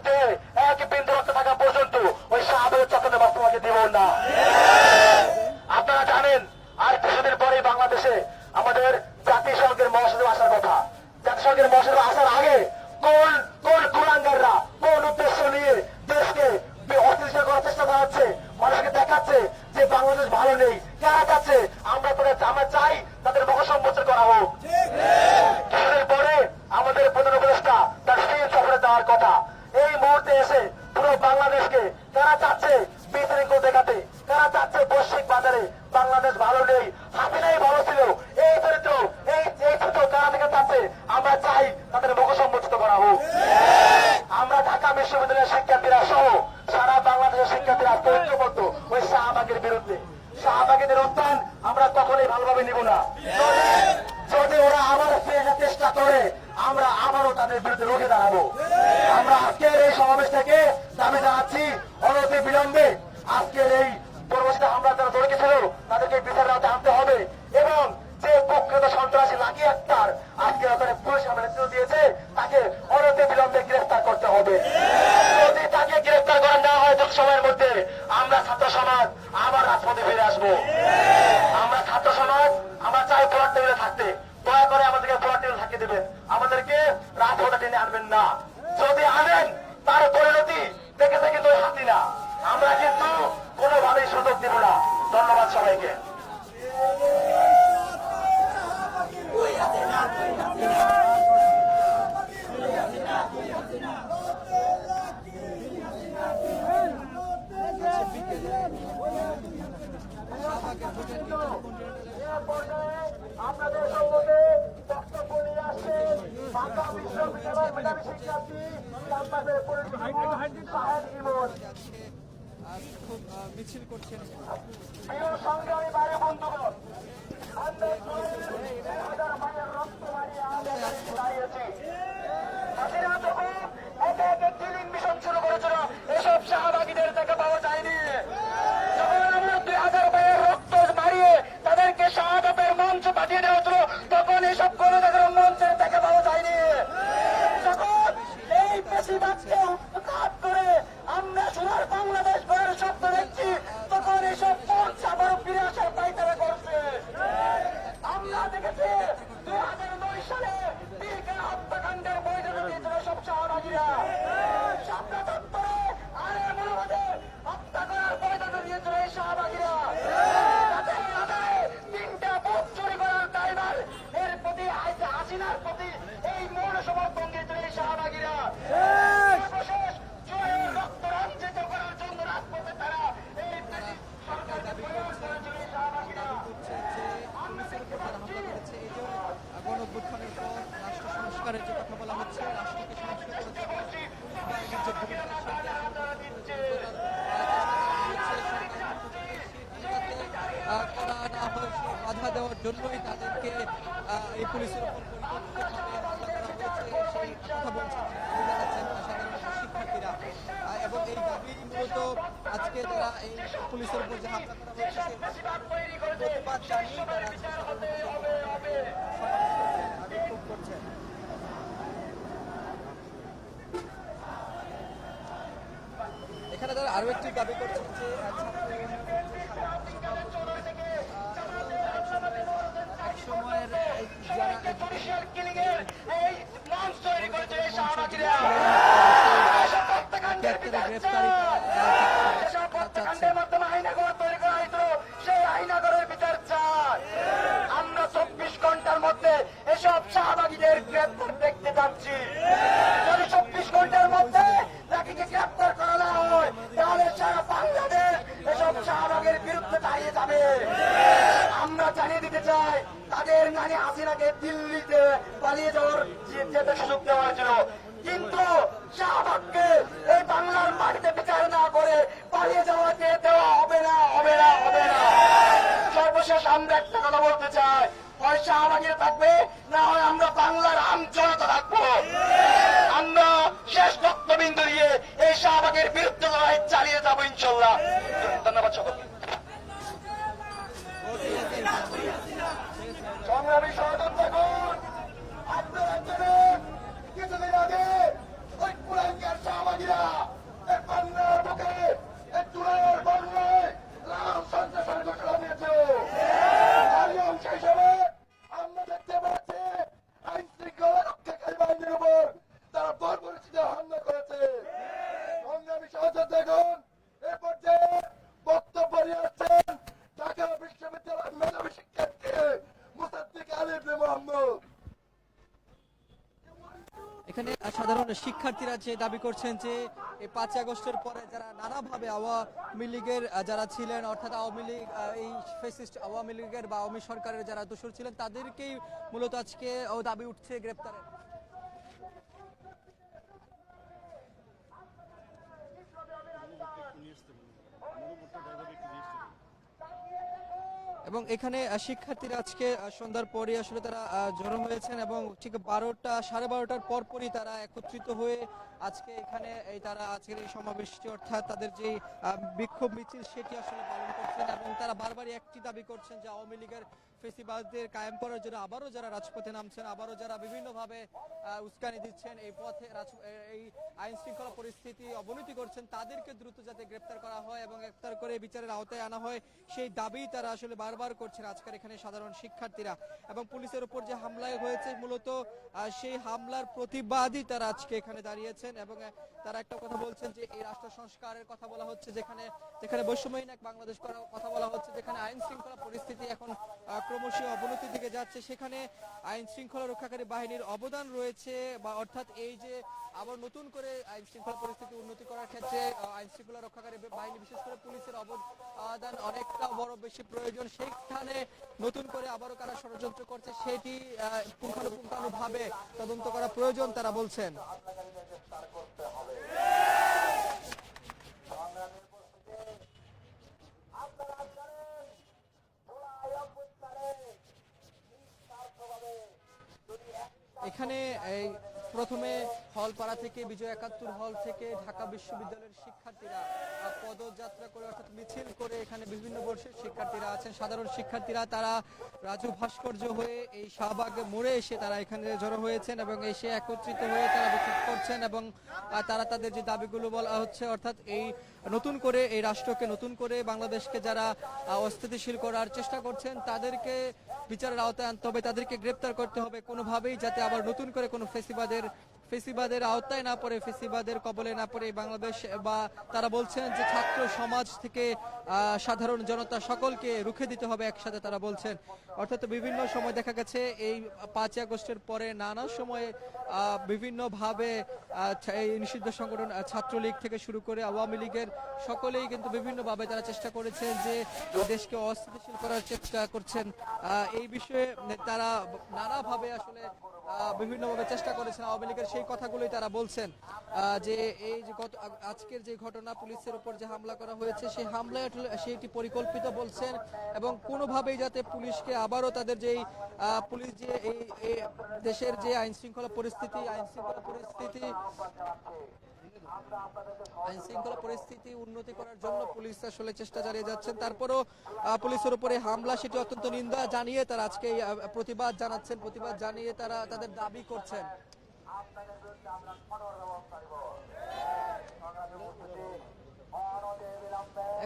দেহে এক বিন্দু রক্ত থাকা পর্যন্ত ওই শাহাদাতের চক্রের বাস্তবাকে দেব না। আপনারা জানেন আর কিছুদিন পরে বাংলাদেশে আমাদের জাতিসংঘের মহাসচিব আসার কথা। জাতিসংঘের মহাসচিব আসার আগে কোন কোন কুলাঙ্গাররা কোন উদ্দেশ্য নিয়ে দেশকে অস্থিতিশীল করার চেষ্টা করা হচ্ছে, মানুষকে দেখাচ্ছে যে বাংলাদেশ ভালো নেই, কারা চাচ্ছে আমরা চাই তাদের মুখ সম্মোচন করা হোক। কিছুদিন পরে আমাদের প্রধান উপদেষ্টা তার চীন সফরে যাওয়ার কথা। এই মুহূর্তে এসে পুরো বাংলাদেশকে কারা চাচ্ছে বিশৃঙ্খল দেখাতে, কারা চাচ্ছে বৈশ্বিক বাজারে বাংলাদেশ ভালো নেই, হাসিনাই ভালো ছিল, এই চরিত্র এই চিত্র কারা থেকে চাচ্ছে আমরা চাই তাদের মুখ সম্মোচিত করা হোক। আমরা ঢাকা বিশ্ববিদ্যালয়ের শিক্ষার্থীরা সহ সারা বাংলাদেশের শিক্ষার্থীরা ঐক্যবদ্ধ ওই শাহবাগের বিরুদ্ধে। শাহবাগের উত্থান আমরা কখনোই ভালোভাবে নিব না। যদি ওরা আবার ফিরে চেষ্টা করে আমরা আবারও তাদের বিরুদ্ধে রুখে দাঁড়াবো। আমরা আজকের এই সমাবেশ থেকে দাবি জানাচ্ছি অনতি বিলম্বে আজকের এই পরবর্তীতে হামলা যারা জড়িত ছিল তাদেরকে বিচারের আওতায় আনতে হবে এবং যে প্রকৃত সন্ত্রাসী লাকি আক্তার আজকে তাদের পুলিশ নেতৃত্ব দিয়েছে তাকে অনতি বিলম্বে গ্রেফতার করতে হবে। যদি তাকে গ্রেফতার করা না হয় তত সময়ের মধ্যে আমরা ছাত্র সমাজ আবার রাজপথে ফিরে আসবো। আমরা ছাত্র সমাজ আমরা চাই পোলার টেবিলে থাকতে, দয়া করে আমাদেরকে পোলার টেবিলে থাকতে দেবেন, আমাদেরকে রাজপথে টেনে আনবেন না। যদি আনেন তার পরিণতি দেখেছে কিন্তু হাসিনা, আমরা কিন্তু কোনোভাবেই সুযোগ দিব না। ধন্যবাদ সবাইকে। আপনাদের সম্মুখে বক্তব্য নিয়ে আসছেন ঢাকা বিশ্ববিদ্যালয়ের মেধাবী শিক্ষার্থী ক্যাম্পাসের মিছিল করছেন। প্রিয় সংগ্রামী ভাই বন্ধুগণ, আমরা 1000 ভাইয়ের রক্ত মারিয়ে আমাদের দাঁড়িয়েছি। হাসিনা যখন এক এক কিলিং মিশন শুরু করেছিল এসব শাহবাগীদের দেখা পাওয়া যায়নি। যখন আমরা 2000 ভাইয়ের রক্ত মারিয়ে তাদেরকে শাহাদাতের মঞ্চ পাঠিয়ে দেওয়া হচ্ছিল তখন এসব কোনো জায়গার মঞ্চের দেখা পাওয়া যায়নি। যখন এই বেশিরভাগকে উৎখাত করে আমরা সোনার বাংলাদেশ গড়ার স্বপ্ন দেখছি তখন এসব মঞ্চ আবার ফিরে আসার পাইতারা করছে। আমরা দেখেছি 2009 সালে পিলখানা হত্যাকাণ্ডের বৈধতা দিয়েছিল সব শাহবাগীরা। শাপলা চত্বরে আরে মনোবাদে হত্যা করার বৈধতা দিয়েছিল এই শাহবাগীরা। তিনটা বুথ চুরি করার দায়ভার এর প্রতি হাসিনার প্রতি এই মৌন সমর্থন দিয়েছিল এই শাহবাগীরা। সর্বশেষ জয়ের রক্ত রঞ্জিত করার জন্য রাজপথে তারা এই সরকারকে প্রয়োগ করেছিল এই শাহবাগীরা। আমরা দেখতে পাচ্ছি গণঅভ্যুত্থানের পর রাষ্ট্র সংস্কারের যে কথা বলা হচ্ছে, রাষ্ট্রকে সংস্কার বাধা দেওয়ার জন্যই তাদেরকে এই পুলিশের উপর সেই কথা বলছেন সাধারণ শিক্ষার্থীরা এবং এই দাবি মূলত আজকে যারা এই পুলিশের উপর যে হামলা করা হচ্ছে প্রতিবাদ জানিয়ে বিক্ষোভ করছেন। এখানে তারা আরো একটি দাবি করছেন যে সময়ের আমরা 24 ঘন্টার মধ্যে এসব শাহবাগীদের গ্রেপ্তার দেখতে যাচ্ছি। যদি 24 ঘন্টার মধ্যে তাকে গ্রেপ্তার করা না হয় তাহলে সারা বাংলাদেশ এসব শাহবাগের বিরুদ্ধে দাঁড়িয়ে যাবে। আমরা জানিয়ে দিতে চাই তাদের নানি হাসিনাকে দিল্লিতে পালিয়ে যাওয়ার যেতে সুযোগ দেওয়া হয়েছিল, কিন্তু শাহবাগকে এই বাংলার মাটিতে বিচার না করে পালিয়ে যাওয়াকে দেওয়া হবে না, হবে না, হবে না। সর্বশেষ আমরা একটা কথা বলতে চাই, হয় শাহবাগীরা থাকবে না হয় আমরা বাংলার আম জনতা থাকবো। আমরা শেষ রক্তবিন্দু দিয়ে এই শাহবাগের বিরুদ্ধে লড়াই চালিয়ে যাবো ইনশাল্লাহ। ধন্যবাদ সকলকে। সংগ্রামী সহযোদ্ধা আপনারা কিছুদিন আগে ওই কুলাঙ্গার শাহবাগীরা সাধারণ শিক্ষার্থীরা যে দাবি করছেন যে এই 5 আগস্টের পরে যারা নানাভাবে আওয়ামী লীগের যারা ছিলেন, অর্থাৎ আওয়ামী লীগ এই ফ্যাসিস্ট আওয়ামী লীগের বা আওয়ামী সরকারের যারা দোষর ছিলেন, তাদেরকেই মূলত আজকে দাবি উঠছে গ্রেপ্তারের। এবং এখানে শিক্ষার্থীরা আজকে সন্ধ্যার পরে আসলে তারা জড়ো হয়েছেন এবং ঠিক 12টার পরপরই তারা একত্রিত হয়ে আজকে এখানে তারা আজকের এই সমাবেশটি, অর্থাৎ তাদের যে বিক্ষোভ মিছিল সেটি আসলে পালন করছেন এবং তারা বারবারই একটি দাবি করছেন যে আওয়ামী লীগের ফেসিবাদদের কায়েম করার জন্য আবারও যারা রাজপথে নামছেন, আবারও যারা বিভিন্নভাবে উস্কানি দিচ্ছেন, এই পথে এই আইন শৃঙ্খলা পরিস্থিতি অবনতি করছেন, তাদেরকে দ্রুত যাতে গ্রেপ্তার করা হয় এবং গ্রেপ্তার করে বিচারের আওতায় আনা হয়, সেই দাবি তারা আসলে বারবার করছেন আজকের এখানে সাধারণ শিক্ষার্থীরা। এবং পুলিশের উপর যে হামলায় হয়েছে মূলত সেই হামলার প্রতিবাদী তারা আজকে এখানে দাঁড়িয়েছেন এবং তারা একটা কথা বলছেন যে এই রাষ্ট্র সংস্কারের কথা বলা হচ্ছে, যেখানে বৈষম্যহীন এক বাংলাদেশ করার কথা বলা হচ্ছে, যেখানে আইন শৃঙ্খলা পরিস্থিতি এখন ক্রমশ অবনতির দিকে যাচ্ছে, সেখানে আইন শৃঙ্খলা রক্ষাকারী বাহিনীর অবদান রয়েছে, বা অর্থাৎ এই যে আবার নতুন করে আইন শৃঙ্খলা পরিস্থিতি উন্নতি করার ক্ষেত্রে আইন শৃঙ্খলা রক্ষাকারী বাহিনী বিশেষ করে পুলিশের অবদান অনেকটা বড় বেশি প্রয়োজন। সেইখানে নতুন করে আবারও কারা ষড়যন্ত্র করছে সেটি পুঙ্খানুপুঙ্খানুভাবে তদন্ত করা প্রয়োজন তারা বলছেন। এখানে এই প্রথমে হলপাড়া থেকে বিজয় 71 হল থেকে ঢাকা বিশ্ববিদ্যালয়ের শিক্ষার্থীরা পদযাত্রা করে, অর্থাৎ মিছিল করে এখানে বিভিন্ন বর্ষের শিক্ষার্থীরা আছেন, সাধারণ শিক্ষার্থীরা, তারা রাজু ভাস্কর্য হয়ে এই শাহবাগ মোড়ে এসে তারা এখানে জড়ো হয়েছেন এবং এসে একত্রিত হয়ে তারা বিক্ষোভ করছেন এবং তারা তাদের যে দাবিগুলো বলা হচ্ছে, অর্থাৎ এই নতুন করে এই রাষ্ট্রকে, নতুন করে বাংলাদেশকে যারা অস্থিতিশীল করার চেষ্টা করছেন তাদেরকে বিচারের আওতায় আনতে হবে, তাদেরকে গ্রেপ্তার করতে হবে কোনোভাবেই, যাতে আবার নতুন করে কোনো ফেসিবাদের আওতায় না পড়ে, ফেসিবাদের কবলে না পড়ে বাংলাদেশ। বা তারা বলছেন যে ছাত্র সমাজ থেকে সাধারণ জনতা সকলকে রুখে দিতে হবে একসাথে, তারা বলছেন। অর্থাৎ বিভিন্ন সময় দেখা গেছে এই 5 আগস্টের পরে নানা সময়ে বিভিন্নভাবে এই নিষিদ্ধ সংগঠন ছাত্রলীগ থেকে শুরু করে আওয়ামী লীগের সকলেই কিন্তু বিভিন্নভাবে তারা চেষ্টা করেছেন যে দেশকে অস্থিতিশীল করার চেষ্টা করছেন। এই বিষয়ে তারা নানাভাবে আসলে বিভিন্নভাবে চেষ্টা করেছেন আওয়ামী লীগের, সেই কথাগুলোই তারা বলছেন যে এই যে আজকের যে ঘটনা, পুলিশের উপর যে হামলা করা হয়েছে, সেই হামলায় সেটি পরিকল্পিত বলছেন এবং কোনোভাবেই যাতে পুলিশকে আবারও তাদের যেই পুলিশ যে এই দেশের যে আইন শৃঙ্খলা পরিস্থিতি উন্নতি করার জন্য পুলিশ আসলে চেষ্টা চালিয়ে যাচ্ছেন। তারপরও পুলিশের উপরে হামলা সেটি অত্যন্ত নিন্দা জানিয়ে তারা আজকে প্রতিবাদ জানাচ্ছেন, প্রতিবাদ জানিয়ে তারা তাদের দাবি করছেন।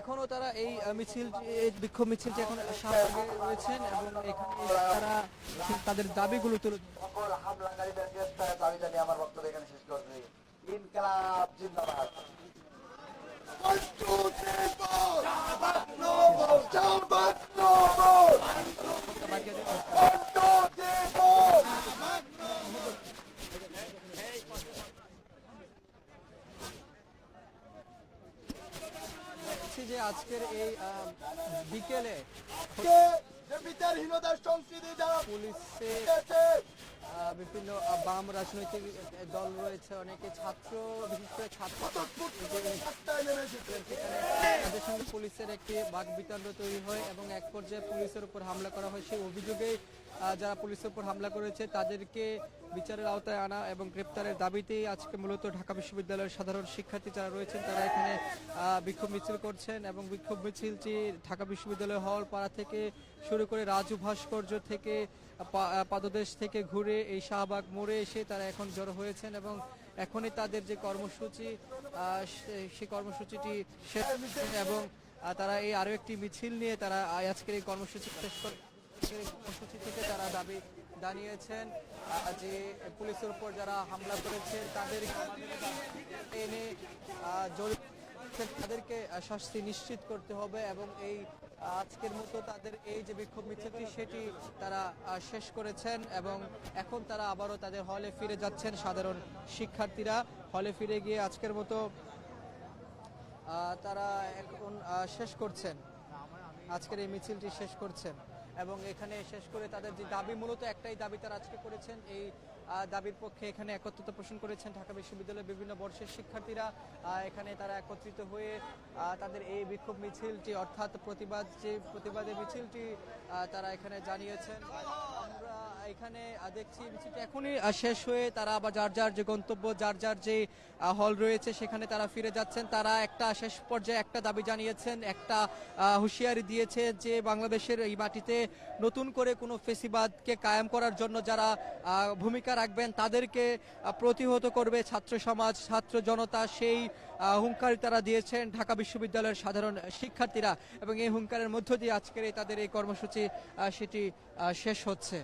এখনো তারা এই বিক্ষোভ মিছিলটি এখন শাহবাগে রয়েছেন এবং এখানে তারা তাদের দাবিগুলো তুলে সকল হামলাকারীদের গ্রেফতারের দাবি জানিয়ে আমার বক্তব্য এখানে শেষ করছি। ইনকিলাব জিন্দাবাদ। যে আজকের এই বিকেলে বিচারহীনতার সংস্কৃতি যারা পুলিশে বিভিন্ন বাম রাজনৈতিক দল রয়েছে, অনেকে ছাত্র, বিশেষ করে তাদের সঙ্গে পুলিশের একটি বাকবিতণ্ড তৈরি হয় এবং এক পর্যায়ে পুলিশের উপর হামলা করা হয়। সেই অভিযোগে যারা পুলিশের উপর হামলা করেছে তাদেরকে বিচারের আওতায় আনা এবং গ্রেপ্তারের দাবিতেই আজকে মূলত ঢাকা বিশ্ববিদ্যালয়ের সাধারণ শিক্ষার্থী যারা রয়েছেন তারা এখানে বিক্ষোভ মিছিল করছেন এবং বিক্ষোভ মিছিলটি ঢাকা বিশ্ববিদ্যালয় হল পাড়া থেকে শুরু করে রাজু ভাস্কর্য থেকে পাদদেশ থেকে ঘুরে এই শাহবাগ মোড়ে এসে তারা এখন জড়ো হয়েছেন এবং এখনই তাদের যে কর্মসূচি সেই কর্মসূচিটি শেষ এবং তারা এই আরো একটি মিছিল নিয়ে তারা আজকের এই কর্মসূচি থেকে তারা দাবি জানিয়েছেন যে পুলিশের উপর যারা হামলা করেছেন তাদের এনে তাদেরকে শাস্তি নিশ্চিত করতে হবে এবং এই আজকের মতো তাদের এই যে বিক্ষোভ মিছিলটি সেটি তারা শেষ করেছেন এবং এখন তারা আবারও তাদের হলে ফিরে যাচ্ছেন। সাধারণ শিক্ষার্থীরা হলে ফিরে গিয়ে আজকের মতো তারা এখন শেষ করছেন, আজকের এই মিছিলটি শেষ করছেন এবং এখানে শেষ করে তাদের যে দাবি, মূলত একটাই দাবি তারা আজকে করেছেন, এই দাবির পক্ষে এখানে একত্রিত পোষণ করেছেন ঢাকা বিশ্ববিদ্যালয়ের বিভিন্ন বর্ষের শিক্ষার্থীরা। এখানে তারা একত্রিত হয়ে তাদের এই বিক্ষোভ মিছিলটি অর্থাৎ প্রতিবাদের মিছিলটি তারা এখানে জানিয়েছেন। আমরা এখানে দেখছি মিছিলটি এখনই শেষ হয়ে তারা আবার যার যার যে গন্তব্য, যার যার যে হল রয়েছে সেখানে তারা ফিরে যাচ্ছেন। তারা একটা শেষ পর্যায়ে একটা দাবি জানিয়েছেন, একটা হুঁশিয়ারি দিয়েছে যে বাংলাদেশের এই মাটিতে নতুন করে কোনো ফেসিবাদকে কায়েম করার জন্য যারা ভূমিকা রাখবেন তাদেরকে প্রতিহত করবে ছাত্র সমাজ, ছাত্র জনতা। সেই হুঙ্কার তারা দিয়েছেন ঢাকা বিশ্ববিদ্যালয়ের সাধারণ শিক্ষার্থীরা এবং এই হুঙ্কারের মধ্য দিয়ে আজকের তাদের এই কর্মসূচি সেটি শেষ হচ্ছে।